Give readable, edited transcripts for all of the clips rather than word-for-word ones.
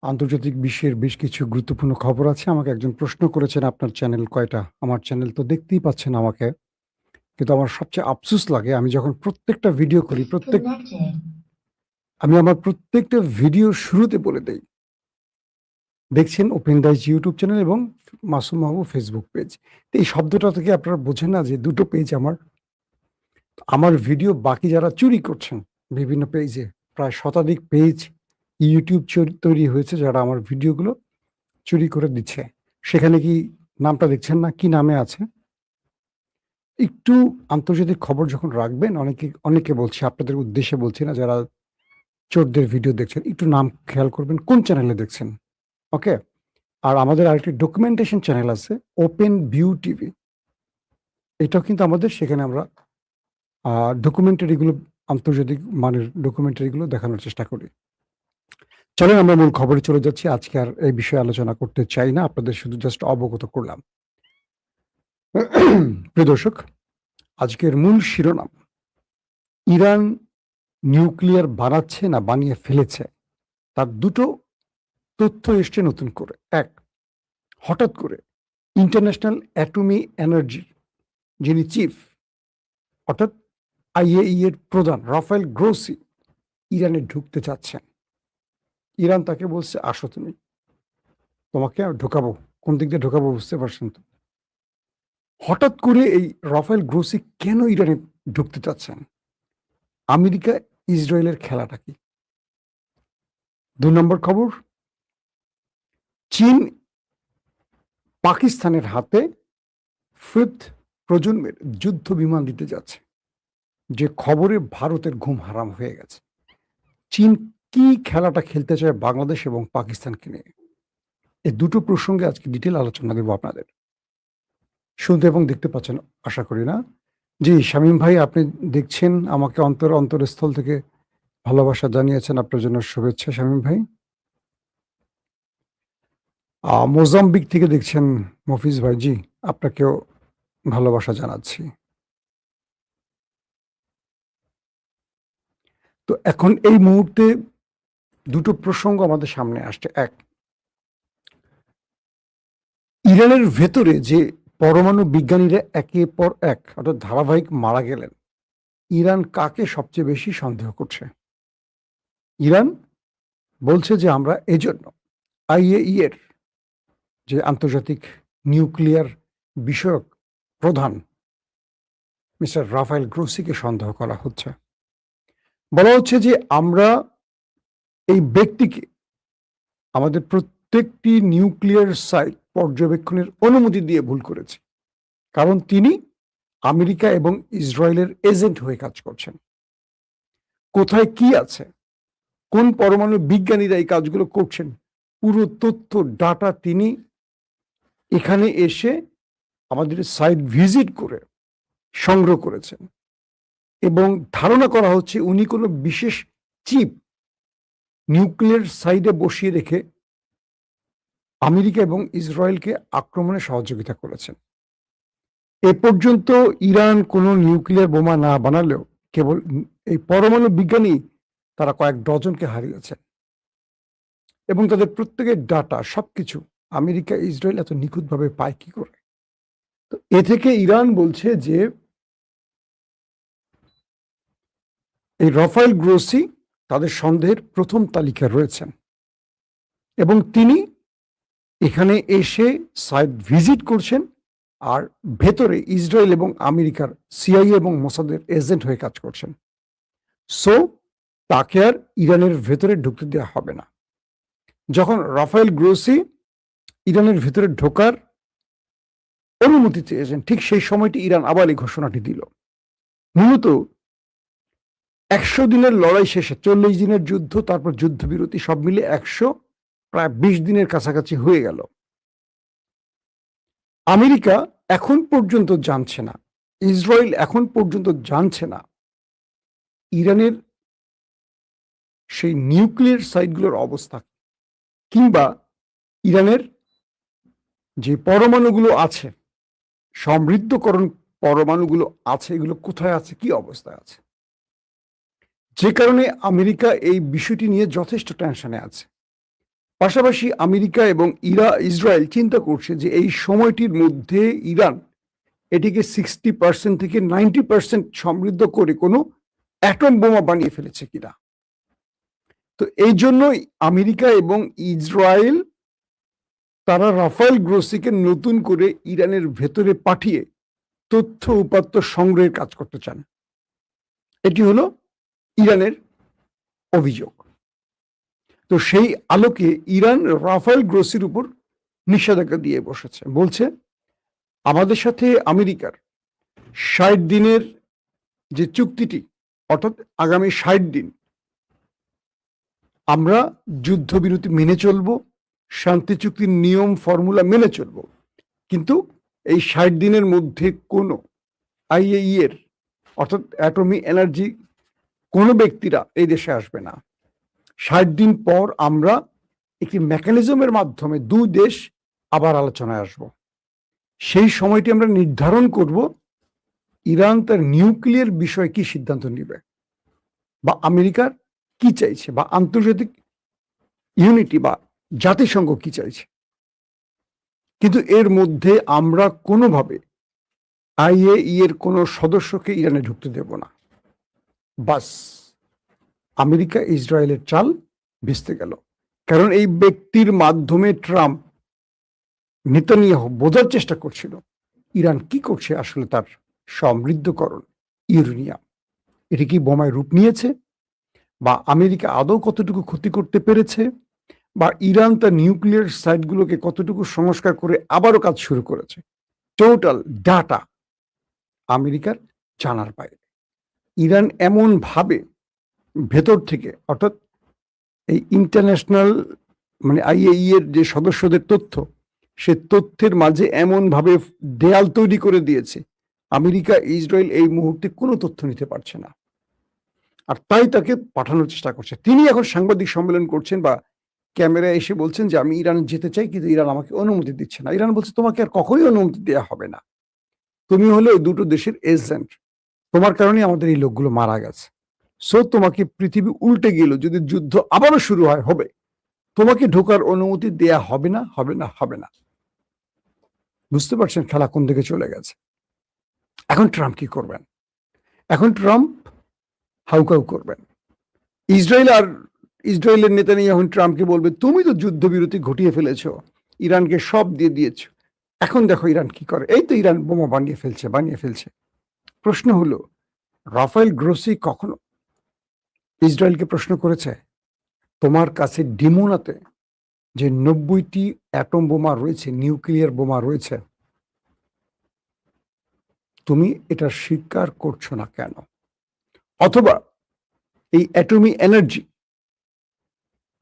আন্তর্জাতিক বিশ্বের বেশ কিছু গুরুত্বপূর্ণ খবর আছে। আমাকে একজন প্রশ্ন করেছেন, "আপনার চ্যানেল কয়টা?" আমার চ্যানেল তো দেখতেই পাচ্ছেন আমাকে। কিন্তু আমার সবচেয়ে আফসোস লাগে আমি যখন প্রত্যেকটা ভিডিও করি, Disconnected. আমি আমার প্রত্যেকটা ভিডিওর শুরুতে বলে দেই, দেখছেন ওপেন দাইজ ইউটিউব চ্যানেল এবং মাসুম মাহবুব ফেসবুক পেজ। তো এই শব্দটা থেকে আপনারা বোঝেন না যে ২ টো পেজ আমার ভিডিও বাকি যারা চুরি করছেন বিভিন্ন পেজে, প্রায় শতাধিক পেজ ইউটিউব তৈরি হয়েছে যারা আমার ভিডিওগুলো চুরি করে দিচ্ছে। সেখানে কি নামটা দেখছেন না? কি নামে আছে? একটু আন্তর্জাতিক খবর যখন রাখবেন অনেকে বলছি, আপনাদের উদ্দেশ্যে বলছি না যারা চোরদের ভিডিও দেখছেন, একটু নাম খেয়াল করবেন কোন চ্যানেলে দেখছেন। ওকে? আর আমাদের আরেকটি ডকুমেন্টেশন চ্যানেল আছে ওপেন ভিউ টিভি। এটাও কিন্তু আমাদের সেখানে আমরা আ ডকুমেন্টারি গুলো আন্তর্জাতিক মানের ডকুমেন্টারি গুলো দেখানোর চেষ্টা করি। চলেন আমরা মূল খবরে চলে যাচ্ছি। আজকে আর এই বিষয়ে আলোচনা করতে চাই না। আপনাদের শুধু জাস্ট অবগত করলাম। প্রিয় দর্শক, আজকের মূল শিরোনাম, ইরান নিউক্লিয়ার বানাচ্ছে না বানিয়ে ফেলেছে? তার ২ টো তথ্য এসছে নতুন করে। ১, হঠাৎ করে ইন্টারন্যাশনাল অ্যাটমি এনার্জি যিনি চিফ অর্থাৎ IAEA এর প্রধান রাফায়েল গ্রোসি ইরানে ঢুকতে চাচ্ছেন। ইরান তাকে বলছে, "আসো তুমি। তোমাকে ঢোকাবো।" কোন দিক দিয়ে ঢোকাবো বুঝতে পারছেন তো? হঠাৎ করে এই রাফায়েল গ্রোসি কেন ইরানে ঢুকতে চাচ্ছেন? আমেরিকা ইসরায়েলের খেলাটা কি? ২ নম্বর খবর, চীন পাকিস্তানের হাতে 5th প্রজন্মের যুদ্ধ বিমান দিতে যাচ্ছে। যে খবরে ভারতের ঘুম হারাম হয়ে গেছে। চীন কি খেলাটা খেলতে চায় বাংলাদেশ এবং পাকিস্তানকে নিয়ে? এই ২ টো প্রসঙ্গে আজকে ডিটেইল আলোচনা দেব আপনাদের। শুনতে এবং দেখতে পাচ্ছেন আশা করি, না? জি, শামীম ভাই, আপনি দেখছেন আমাকে অন্তরস্থল থেকে ভালোবাসা জানিয়েছেন। আপনার জন্য শুভেচ্ছা শামীম ভাই। মোজাম্বিক থেকে দেখছেন মফিজ ভাই, জি, আপনাকেও ভালোবাসা জানাচ্ছি। তো এখন এই মুহূর্তে ২ টো প্রসঙ্গ আমাদের সামনে আসছে। ১, ইরানের ভেতরে যে পরমাণু বিজ্ঞানীরা একের পর এক অর্থাৎ ধারাবাহিক মারা গেলেন, ইরান কাকে সবচেয়ে বেশি সন্দেহ করছে? ইরান বলছে যে আমরা এজন্য IAEA এর যে আন্তর্জাতিক নিউক্লিয়ার বিষয়ক প্রধান মিস্টার রাফায়েল গ্রোসিকে সন্দেহ করা হচ্ছে। বলা হচ্ছে যে আমরা এই ব্যক্তিকে আমাদের প্রত্যেকটি নিউক্লিয়ার সাইট পর্যবেক্ষণের অনুমতি দিয়ে ভুল করেছি। কারণ তিনি আমেরিকা এবং ইসরায়েলের এজেন্ট হয়ে কাজ করছেন। কোথায় কি আছে, কোন পরমাণু বিজ্ঞানীরা এই কাজগুলো করছেন, পুরো তথ্য ডাটা তিনি এখানে এসে আমাদের সাইট ভিজিট করে সংগ্রহ করেছেন এবং ধারণা করা হচ্ছে উনি কোনো বিশেষ চিপ নিউক্লিয়ার সাইডে বসিয়ে রেখে আমেরিকা এবং ইসরায়েলকে আক্রমণে সহযোগিতা করেছেন। এ পর্যন্ত ইরান কোনো নিউক্লিয়ার বোমা না বানালেও কেবল এই পরমাণু বিজ্ঞানী তারা কয়েক ডজনকে হারিয়েছেন এবং তাদের প্রত্যেকের ডাটা সবকিছু আমেরিকা ইসরায়েল এত নিখুঁতভাবে পায় কি করে? তো এ থেকে ইরান বলছে যে এই রাফায়েল গ্রোসি তাদের সন্দেহের প্রথম তালিকায় রয়েছেন এবং তিনি এখানে এসে সাইট ভিজিট করছেন আর ভেতরে ইসরায়েল এবং আমেরিকার CIA এবং মোসাদের এজেন্ট হয়ে কাজ করছেন। সো তাকে আর ইরানের ভেতরে ঢুকতে দেওয়া হবে না। যখন রাফায়েল গ্রোসি ইরানের ভেতরে ঢোকার অনুমতি চেয়েছেন, ঠিক সেই সময়টি ইরান আবার এই ঘোষণাটি দিল। মূলত ১০০ দিনের লড়াই শেষে ৪০ দিনের যুদ্ধ, তারপর যুদ্ধবিরতি সব মিলে প্রায় ২০ দিনের কাছাকাছি হয়ে গেল। আমেরিকা এখন পর্যন্ত জানছে না, ইসরায়েল এখন পর্যন্ত জানছে না ইরানের সেই নিউক্লিয়ার সাইটগুলোর অবস্থা কিংবা ইরানের যে পরমাণুগুলো আছে, সমৃদ্ধকরণ পরমাণুগুলো আছে, এগুলো কোথায় আছে, কি অবস্থায় আছে। যে কারণে আমেরিকা এই বিষয়টি নিয়ে যথেষ্ট টেনশনে আছে। পাশাপাশি আমেরিকা এবং ইসরায়েল চিন্তা করছে যে এই সময়টির মধ্যে ইরান এটিকে 60% থেকে 90% সমৃদ্ধ করে কোনো অ্যাটম বোমা বানিয়ে ফেলেছে কিনা। তো এই জন্যই আমেরিকা এবং ইসরায়েল তারা রাফায়েল গ্রোসিকে নতুন করে ইরানের ভেতরে পাঠিয়ে তথ্য উপাত্ত সংগ্রহের কাজ করতে চান। এটি হলো ইরানের অভিযোগ। তো সেই আলোকে ইরান রাফায়েল গ্রোসির উপর নিষেধাজ্ঞা দিয়ে বসেছে, বলছে আমাদের সাথে আমেরিকার 60 দিনের যে চুক্তিটি, অর্থাৎ আগামী 60 দিন আমরা যুদ্ধবিরতি মেনে চলব, শান্তি চুক্তির নিয়ম ফর্মুলা মেনে চলব, কিন্তু এই 60 দিনের মধ্যে কোনো আইএই এর অর্থাৎ অ্যাটমিক এনার্জি কোনো ব্যক্তিরা এই দেশে আসবে না। 60 দিন পর আমরা একটি মেকানিজমের মাধ্যমে দুই দেশ আবার আলোচনায় আসব। সেই সময়টি আমরা নির্ধারণ করব ইরান তার নিউক্লিয়ার বিষয়ে কি সিদ্ধান্ত নেবে, বা আমেরিকার কি চাইছে, বা আন্তর্জাতিক ইউনিটি বা জাতিসংঘ কি চাইছে। কিন্তু এর মধ্যে আমরা কোনোভাবে আইএই এর কোনো সদস্যকে ইরানে ঢুকতে দেব না। বাস, আমেরিকা ইসরায়েলের চাল ভেস্তে গেল। কারণ এই ব্যক্তির মাধ্যমে ট্রাম্প নেতানিয়াহু বোঝার চেষ্টা করছিল ইরান কি করছে আসলে তার সমৃদ্ধকরণ ইউরেনিয়াম, এটি কি বোমায় রূপ নিয়েছে, বা আমেরিকা আদৌ কতটুকু ক্ষতি করতে পেরেছে, বা ইরান তার নিউক্লিয়ার সাইটগুলোকে কতটুকু সংস্কার করে আবারও কাজ শুরু করেছে। টোটাল ডাটা আমেরিকার জানার বাইরে। ইরান এমন ভাবে ভেতর থেকে, অর্থাৎ এই ইন্টারন্যাশনাল মানে আইএই এর যে সদস্যদের তথ্য, সে তথ্যের মাঝে এমন ভাবে দেয়াল তৈরি করে দিয়েছে আমেরিকা ইসরায়েল এই মুহূর্তে কোনো তথ্য নিতে পারছে না। আর তাই তাকে পাঠানোর চেষ্টা করছে। তিনি এখন সাংবাদিক সম্মেলন করছেন বা ক্যামেরায় এসে বলছেন যে আমি ইরান যেতে চাই, কিন্তু ইরান আমাকে অনুমতি দিচ্ছে না। ইরান বলছে তোমাকে আর কখনোই অনুমতি দেওয়া হবে না, তুমি হলে ওই দুটো দেশের এজেন্ট, তোমার কারণে আমাদের এই লোকগুলো মারা গেছে। সো তোমাকে পৃথিবী উল্টে গেল, যদি যুদ্ধ আবারও শুরু হয় হবে, তোমাকে ঢোকার অনুমতি দেয়া হবে না, হবে না, হবে না। বুঝতে পারছেন খেলা কোন দিকে চলে গেছে। এখন ট্রাম্প কি করবেন? এখন ট্রাম্প হাউকাউ করবেন। ইসরায়েলের নেতা নিয়ে এখন ট্রাম্পকে বলবে তুমি তো যুদ্ধবিরতি ঘটিয়ে ফেলেছো, ইরানকে সব দিয়ে দিয়েছো, এখন দেখো ইরান কি করে। এই তো ইরান বোমা বানিয়ে ফেলছে। প্রশ্ন হলো, রাফায়েল গ্রোসি কখনো ইসরায়েলকে প্রশ্ন করেছে তোমার কাছে ডিমোনাতে যে 90টি অ্যাটম বোমা রয়েছে, নিউক্লিয়ার বোমা রয়েছে, তুমি এটা স্বীকার করছো না কেন? অথবা এই অ্যাটমিক এনার্জি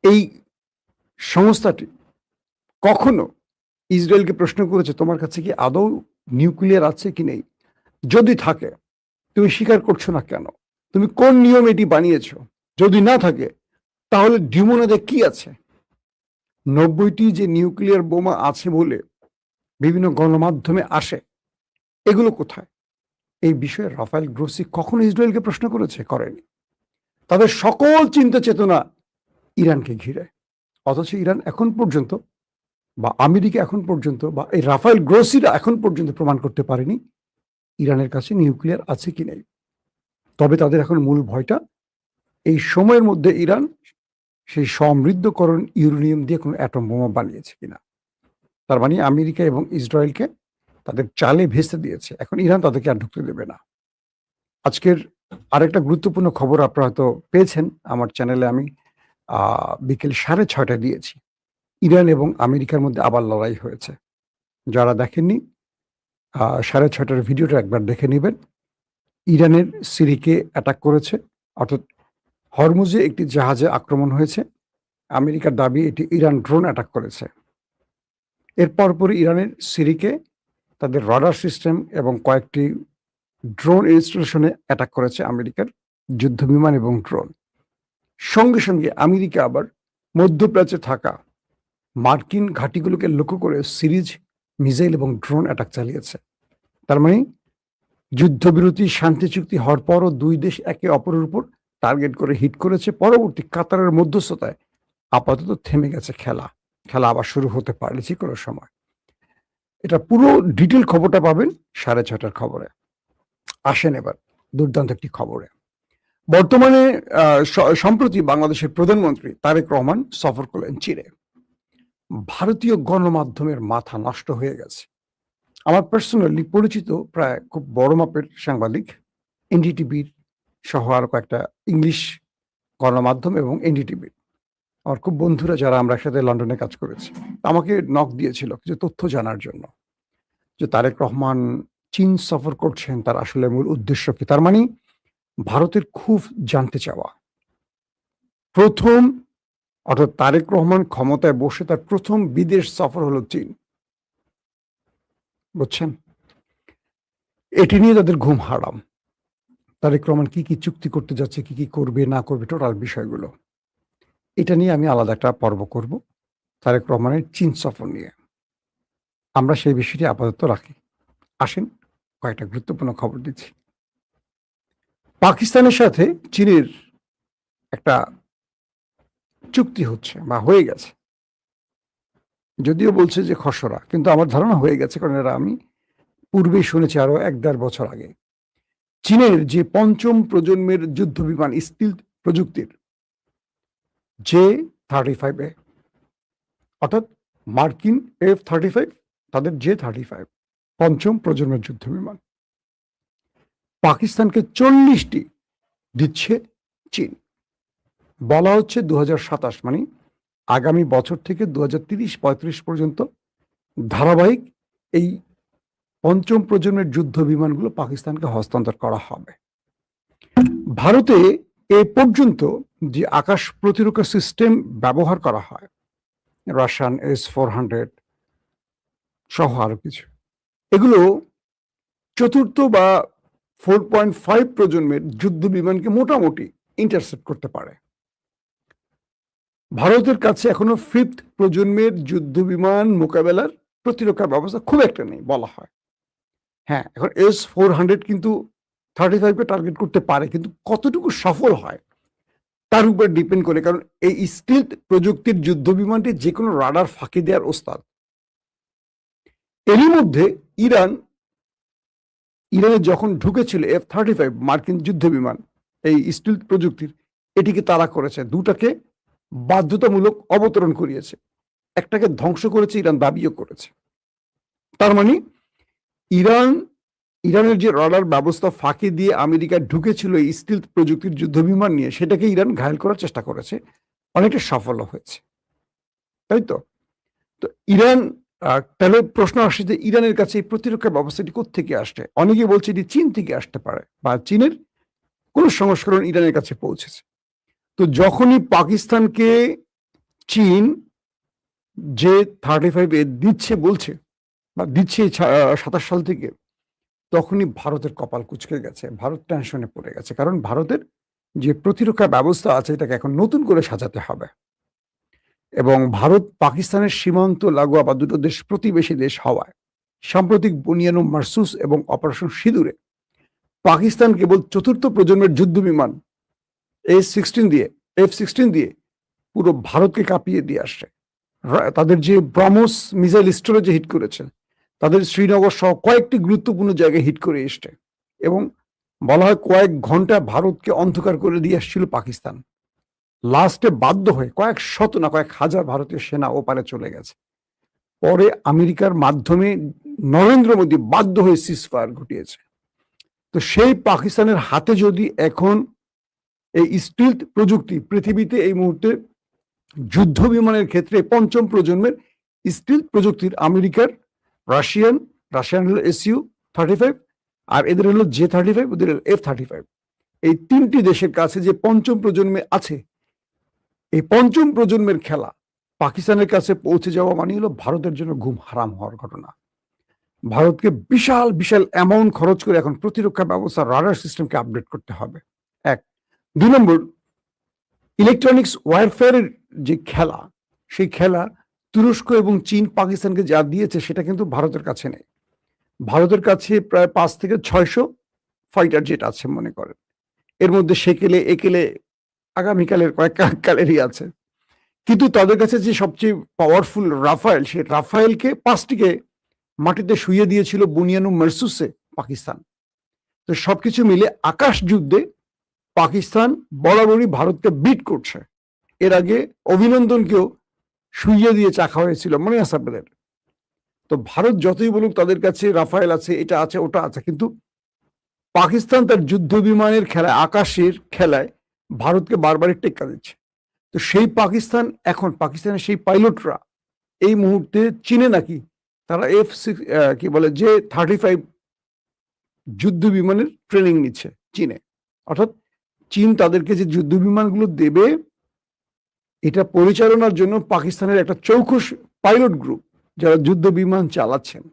এই সংস্থাটি কখনো ইসরায়েলকে প্রশ্ন করেছে তোমার কাছে কি আদৌ নিউক্লিয়ার আছে কি নেই? যদি থাকে তুমি স্বীকার করছো না কেন? তুমি কোন নিয়ম এটি বানিয়েছো? যদি না থাকে তাহলে ডিমোনাতে কি আছে? 90টি যে নিউক্লিয়ার বোমা আছে বলে বিভিন্ন গণমাধ্যমে আসে, এগুলো কোথায়? এই বিষয়ে রাফায়েল গ্রোসি কখনো ইসরায়েলকে প্রশ্ন করেনি। তাদের সকল চিন্তা চেতনা ইরানকে ঘিরে। অথচ ইরান এখন পর্যন্ত, বা আমেরিকা এখন পর্যন্ত, বা এই রাফায়েল গ্রোসিরা এখন পর্যন্ত প্রমাণ করতে পারেনি ইরানের কাছে নিউক্লিয়ার আছে কি নেই। তবে তাদের এখন মূল ভয়টা এই সময়ের মধ্যে ইরান সেই সমৃদ্ধকরণ ইউরেনিয়াম দিয়ে কোনো অ্যাটম বোমা বানিয়েছে কিনা। তার মানে আমেরিকা এবং ইসরায়েলকে তাদের চালে ভেস্তে দিয়েছে। এখন ইরান তাদেরকে আর ঢুকতে দেবে না। আজকের আরেকটা গুরুত্বপূর্ণ খবর আপনারা হয়তো পেয়েছেন, আমার চ্যানেলে আমি বিকেল 6:30 দিয়েছি। ইরান এবং আমেরিকার মধ্যে আবার লড়াই হয়েছে। যারা দেখেননি 6:30 ভিডিওটা একবার দেখে নেবেন। ইরানের সিরিকে অ্যাটাক করেছে, অর্থাৎ হরমুজে একটি জাহাজে আক্রমণ হয়েছে। আমেরিকার দাবি এটি ইরান ড্রোন অ্যাটাক করেছে। এর পরপরই ইরানের সিরিকে তাদের রাডার সিস্টেম এবং কয়েকটি ড্রোন ইনস্টলেশনে অ্যাটাক করেছে আমেরিকার যুদ্ধবিমান এবং ড্রোন। সঙ্গে সঙ্গে আমেরিকা আবার মধ্যপ্রাচ্যে থাকা মার্কিন ঘাঁটিগুলোকে লক্ষ্য করে সিরিজ মিসাইল এবং ড্রোন অ্যাটাক চালিয়েছে। তার মানে যুদ্ধবিরতি শান্তি চুক্তি হওয়ার পরও দুই দেশ একে অপরের উপর টার্গেট করে হিট করেছে। পরবর্তী কাতারের মধ্যস্থতায় আপাতত থেমে গেছে খেলা। খেলা আবার শুরু হতে পারে যে কোনো সময়। এটা পুরো ডিটেইল খবরটা পাবেন 6:30টার খবরে। আসেন এবার দুর্দান্ত একটি খবরে। বর্তমানে আ স সম্প্রতি বাংলাদেশের প্রধানমন্ত্রী তারেক রহমান সফর করলেন চীনে। ভারতীয় গণমাধ্যমের মাথা নষ্ট হয়ে গেছে। আমার পার্সোনালি পরিচিত প্রায় খুব বড় মাপের সাংবাদিক এনডিটিভির সহ আরো কয়েকটা ইংলিশ গণমাধ্যম এবং এনডিটিভির। আমার খুব বন্ধুরা যারা আমরা একসাথে লন্ডনে কাজ করেছি। আমাকে নক দিয়েছিল কিছু তথ্য জানার জন্য। যে তারেক রহমান চীন সফর করছেন তার আসলে মূল উদ্দেশ্য কি? তার মানে ভারতের খুব জানতে চাওয়া। প্রথম অর্থাৎ তারেক রহমান ক্ষমতায় বসে তার প্রথম বিদেশ সফর হলো চীন। বুঝছেন? এটি নিয়ে তাদের ঘুম হারাম। তারেক রহমান কি চুক্তি করতে যাচ্ছে, কি করবে না করবে টোটাল বিষয়গুলো। এটা নিয়ে আমি আলাদা একটা পর্ব করব। তারেক রহমানের চীন সফর নিয়ে। আমরা সেই বিষয়টি আপাতত রাখি। আসেন কয়েকটা গুরুত্বপূর্ণ খবর দিচ্ছি। পাকিস্তানের সাথে চীনের একটা চুক্তি হচ্ছে বা হয়ে গেছে। যদিও বলছে যে খসড়া, কিন্তু আমার ধারণা হয়ে গেছে, কারণ এরা আমি পূর্বেই শুনেছি আরো ১-১.৫ বছর আগে। চীনের যে ৫ম প্রজন্মের যুদ্ধ বিমান স্টিলথ প্রযুক্তির J-35A অর্থাৎ মার্কিন F-35 তাদের J-35 ৫ম প্রজন্মের যুদ্ধ বিমান। পাকিস্তানকে ৪০টি দিচ্ছে চীন। বলা হচ্ছে ২০২৭ মানে আগামী বছর থেকে ২০৩০-৩৫ পর্যন্ত ধারাবাহিক এই ৫ম প্রজন্মের যুদ্ধ বিমানগুলো পাকিস্তানকে হস্তান্তর করা হবে। ভারতে এ পর্যন্ত যে আকাশ প্রতিরক্ষা সিস্টেম ব্যবহার করা হয়, রাশিয়ান S-400 সহ আরো কিছু, এগুলো চতুর্থ বা 4.5 প্রজন্মের যুদ্ধ বিমানকে মোটামুটি ইন্টারসেপ্ট করতে পারে। ভারতের কাছে এখনো 5th প্রজন্মের যুদ্ধ বিমান মোকাবেলার প্রতিরক্ষা ব্যবস্থা খুব একটা নেই বলা হয়। হ্যাঁ, এখন S-400 কিন্তু 35 কে টার্গেট করতে পারে, কিন্তু কতটুকু সফল হয় তার উপর ডিপেন্ড করে, কারণ এই স্টিলথ প্রযুক্তির যুদ্ধ বিমানটি যে কোনো রাডার ফাঁকি দেওয়ার ওস্তাদ। এরই মধ্যে ইরানে যখন ঢুকেছিল F-35 মার্কিন যুদ্ধ বিমান এই স্টিলথ প্রযুক্তির, এটিকে তাড়া করেছে, দুটাকে বাধ্যতামূলক অবতরণ করিয়েছে, একটাকে ধ্বংস করেছে, ইরান দাবিও করেছে। তার মানে ইরানের যে রাডার ব্যবস্থা ফাঁকি দিয়ে আমেরিকা ঢুকেছিল এই স্টিলথ প্রযুক্তির যুদ্ধ বিমান নিয়ে, সেটাকে ইরান ঘায়েল করার চেষ্টা করেছে, অনেকটা সফল হয়েছে, তাই তো? তো ইরান তাহলে প্রশ্ন আসে যে ইরানের কাছে এই প্রতিরক্ষা ব্যবস্থাটি কোত্থেকে আসছে? অনেকে বলছে এটি চীন থেকে আসতে পারে বা চীনের কোন সংস্করণ ইরানের কাছে পৌঁছেছে। তো যখনই পাকিস্তানকে চীন J-35A দিচ্ছে বলছে বা দিচ্ছে ২৭ সাল থেকে, তখনই ভারতের কপাল কুঁচকে গেছে, ভারত টেনশনে পড়ে গেছে, কারণ ভারতের যে প্রতিরক্ষা ব্যবস্থা আছে এটাকে এখন নতুন করে সাজাতে হবে। এবং ভারত পাকিস্তানের সীমান্ত লাগোয়া বা দুটো দেশ প্রতিবেশী দেশ হওয়ায় সাম্প্রতিক বুনিয়ানুম মারসুস এবং অপারেশন সিঁদুরে পাকিস্তান কেবল চতুর্থ প্রজন্মের যুদ্ধ বিমান F-16 দিয়ে পুরো ভারতকে কাঁপিয়ে দিয়ে আসছে। তাদের যে ব্রহ্মস মিসাইল স্টোরেজে হিট করেছে, তাদের শ্রীনগর সহ কয়েকটি গুরুত্বপূর্ণ জায়গায় হিট করে এসছে, এবং বলা হয় কয়েক ঘন্টা ভারতকে অন্ধকার করে দিয়ে আসছিল পাকিস্তান। লাস্টে বাধ্য হয়ে কয়েক শত না কয়েক হাজার ভারতীয় সেনা ওপারে চলে গেছে। পরে আমেরিকার মাধ্যমে নরেন্দ্র মোদী বাধ্য হয়ে সিজফায়ার ঘটিয়েছে। তো সেই পাকিস্তানের হাতে যদি এখন এই স্টিলথ প্রযুক্তি, পৃথিবীতে এই মুহূর্তে যুদ্ধ বিমানের ক্ষেত্রে ৫ম প্রজন্মের স্টিলথ প্রযুক্তির আমেরিকার, রাশিয়ান হলো Su-35 আর এদের হলো J-35, ওদের F-35, এই ৩টি দেশের কাছে যে ৫ম প্রজন্মে আছে, এই ৫ম প্রজন্মের খেলা পাকিস্তানের কাছে পৌঁছে যাওয়া মানে হলো ভারতের জন্য ঘুম হারাম হওয়ার ঘটনা। ভারতকে বিশাল অ্যামাউন্ট খরচ করে এখন প্রতিরক্ষা ব্যবস্থা, রাডার সিস্টেমকে আপডেট করতে হবে, ১। ২ নম্বর, ইলেকট্রনিক্স ওয়ারফেয়ারের যে খেলা, সেই খেলা তুরস্ক এবং চীন পাকিস্তানকে যা দিয়েছে সেটা কিন্তু ভারতের কাছে নেই। ভারতের কাছে প্রায় ৫ থেকে ৬০০ ফাইটার জেট আছে মনে করেন। এর মধ্যে সেকেলে একেলে আগামীকালের কয়েক কালেরই আছে। কিন্তু তাদের কাছে যে সবচেয়ে পাওয়ারফুল রাফায়েল, সেই রাফায়েলকে 5টিকে মাটিতে শুইয়ে দিয়েছিল বুনিয়ানু মারসুসে পাকিস্তান। তো সবকিছু মিলে আকাশ যুদ্ধে পাকিস্তান বরাবরই ভারতকে বিট করছে। এর আগে অভিনন্দনকেও শুইয়ে দিয়ে চা খাওয়া হয়েছিল, মনে আছে আপনাদের? তো ভারত যতই বলুক তাদের কাছে রাফায়েল আছে, এটা আছে, ওটা আছে, কিন্তু পাকিস্তান তার যুদ্ধ বিমানের খেলায়, আকাশের খেলায় ভারতকে বারবারই টেক্কা দিচ্ছে। তো সেই পাকিস্তান, এখন পাকিস্তানের সেই পাইলটরা এই মুহূর্তে চীনে নাকি তারা F6 কি বলে J-35 যুদ্ধ বিমানের ট্রেনিং নিচ্ছে চীনে। অর্থাৎ চীন তাদেরকে যে যুদ্ধ বিমানগুলো দেবে, এটা পরিচালনার জন্য পাকিস্তানের একটা চৌকস পাইলট গ্রুপ যারা যুদ্ধ বিমান চালাচ্ছেন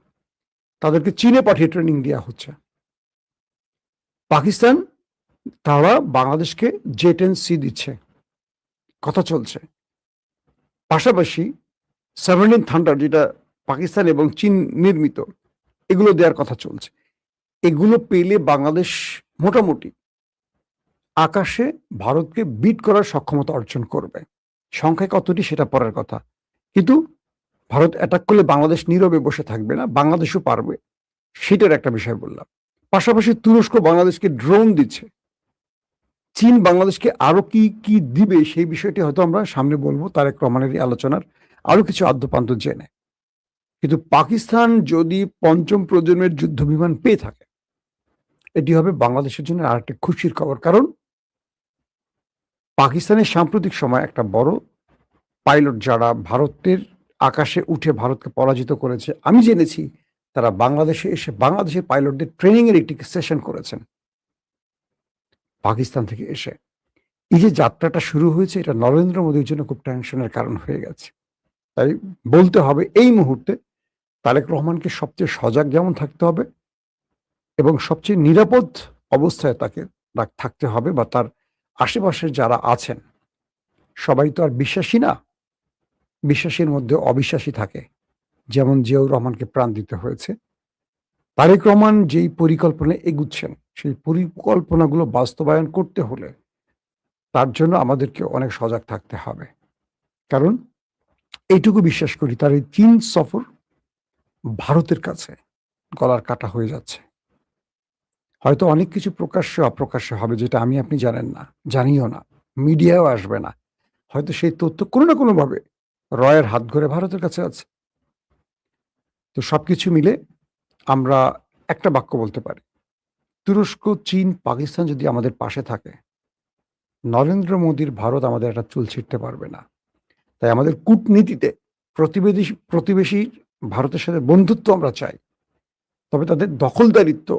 তাদেরকে চীনে পাঠিয়ে ট্রেনিং দেওয়া হচ্ছে। পাকিস্তান তারা বাংলাদেশকে J-10C দিচ্ছে, কথা চলছে। পাশাপাশি 17 থান্ডার, যেটা পাকিস্তান এবং চীন নির্মিত, এগুলো দেওয়ার কথা চলছে। এগুলো পেলে বাংলাদেশ মোটামুটি আকাশে ভারতকে বিট করার সক্ষমতা অর্জন করবে। সংখ্যায় কতটি সেটা পরের কথা, কিন্তু ভারত অ্যাটাক করলে বাংলাদেশ নীরবে বসে থাকবে না, বাংলাদেশও পারবে, সেটার একটা বিষয় বললাম। পাশাপাশি তুরস্ক বাংলাদেশকে ড্রোন দিচ্ছে। চীন বাংলাদেশকে আরো কি কি দিবে সেই বিষয়টি হয়তো আমরা সামনে বলবো তারেক রহমানের এই আলোচনার আরো কিছু আদ্যপান্ত জেনে। কিন্তু পাকিস্তান যদি 5ম প্রজন্মের যুদ্ধ বিমান পেয়ে থাকে, এটি হবে বাংলাদেশের জন্য আরেকটা খুশির খবর। কারণ পাকিস্তানের সাম্প্রতিক সময় একটা বড় পাইলট যারা ভারতের আকাশে উঠে ভারতকে পরাজিত করেছে, আমি জেনেছি তারা বাংলাদেশে এসে বাংলাদেশের পাইলটদের ট্রেনিং এর একটি সেশন করেছেন পাকিস্তান থেকে এসে। এই যে যাত্রাটা শুরু হয়েছে, এটা নরেন্দ্র মোদীর জন্য খুব টেনশনের কারণ হয়ে গেছে। তাই বলতে হবে এই মুহূর্তে তারেক রহমানকে সবচেয়ে সজাগ যেমন থাকতে হবে এবং সবচেয়ে নিরাপদ অবস্থায় তাকে থাকতে হবে, বা তার আশেপাশে যারা আছেন সবাই তো আর বিশ্বাসী না, বিশ্বাসীর মধ্যে অবিশ্বাসী থাকে। যেমন জিয়াউর রহমানকে প্রাণ দিতে হয়েছে, তারেক রহমান যেই পরিকল্পনায় এগুচ্ছেন সেই পরিকল্পনাগুলো বাস্তবায়ন করতে হলে তার জন্য আমাদেরকে অনেক সজাগ থাকতে হবে। কারণ এইটুকু বিশ্বাস করি, তার এই চীন সফর ভারতের কাছে গলার কাটা হয়ে যাচ্ছে। হয়তো অনেক কিছু প্রকাশ্য অপ্রকাশ্য হবে যেটা আমি আপনি জানেন না, জানিও না, মিডিয়াও আসবে না। হয়তো সেই তথ্য কোনো না কোনোভাবে রয়ের হাত ধরে ভারতের কাছে আছে। তো সবকিছু মিলে আমরা একটা বাক্য বলতে পারি, তুরস্ক, চীন, পাকিস্তান যদি আমাদের পাশে থাকে, নরেন্দ্র মোদীর ভারত আমাদের একটা চুল ছিঁড়তে পারবে না। তাই আমাদের কূটনীতিতে প্রতিবেশী ভারতের সাথে বন্ধুত্ব আমরা চাই, তবে তাদের দখলদারিত্ব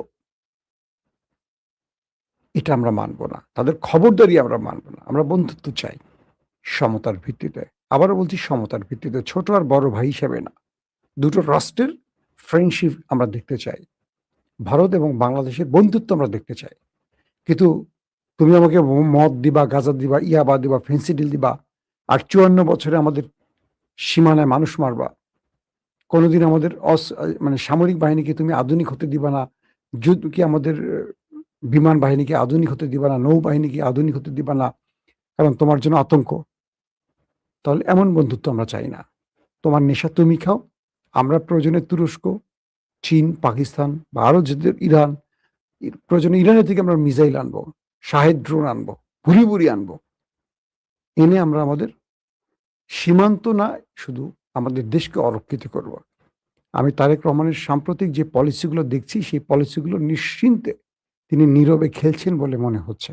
এটা আমরা মানব না, তাদের খবরদারি আমরা মানব না। আমরা বন্ধুত্ব চাই সমতার ভিত্তিতে। আবারও বলছি, সমতার ভিত্তিতে, ছোট আর বড় ভাই হিসেবে না। দুটো রাষ্ট্রের ফ্রেন্ডশিপ আমরা দেখতে চাই, ভারত এবং বাংলাদেশের বন্ধুত্ব আমরা দেখতে চাই। কিন্তু তুমি আমাকে মদ দিবা, গাঁজা দিবা, ইয়াবা দিবা, ফেন্সিডিল দিবা, আর 54 বছরে আমাদের সীমানায় মানুষ মারবা, কোনোদিন আমাদের মানে সামরিক বাহিনীকে তুমি আধুনিক হতে দিবা না, কি আমাদের বিমান বাহিনীকে আধুনিক হতে দিবা না, নৌবাহিনীকে আধুনিক হতে দিবা না, কারণ তোমার জন্য আতঙ্ক। তাহলে এমন বন্ধুত্ব আমরা চাই না। তোমার নেশা তুমি খাও, আমরা প্রয়োজনে তুরস্ক, চীন, পাকিস্তান বা আরো যাদের ইরান, প্রয়োজনে ইরানের থেকে আমরা মিসাইল আনবো, শাহেদ ড্রোন আনবো, ভুরি ভুরি আনবো, এনে আমরা আমাদের সীমান্ত না শুধু আমাদের দেশকে অরক্ষিত করব। আমি তারেক রহমানের সাম্প্রতিক যে পলিসিগুলো দেখছি, সেই পলিসিগুলো নিশ্চিন্তে তিনি নীরবে খেলছেন বলে মনে হচ্ছে।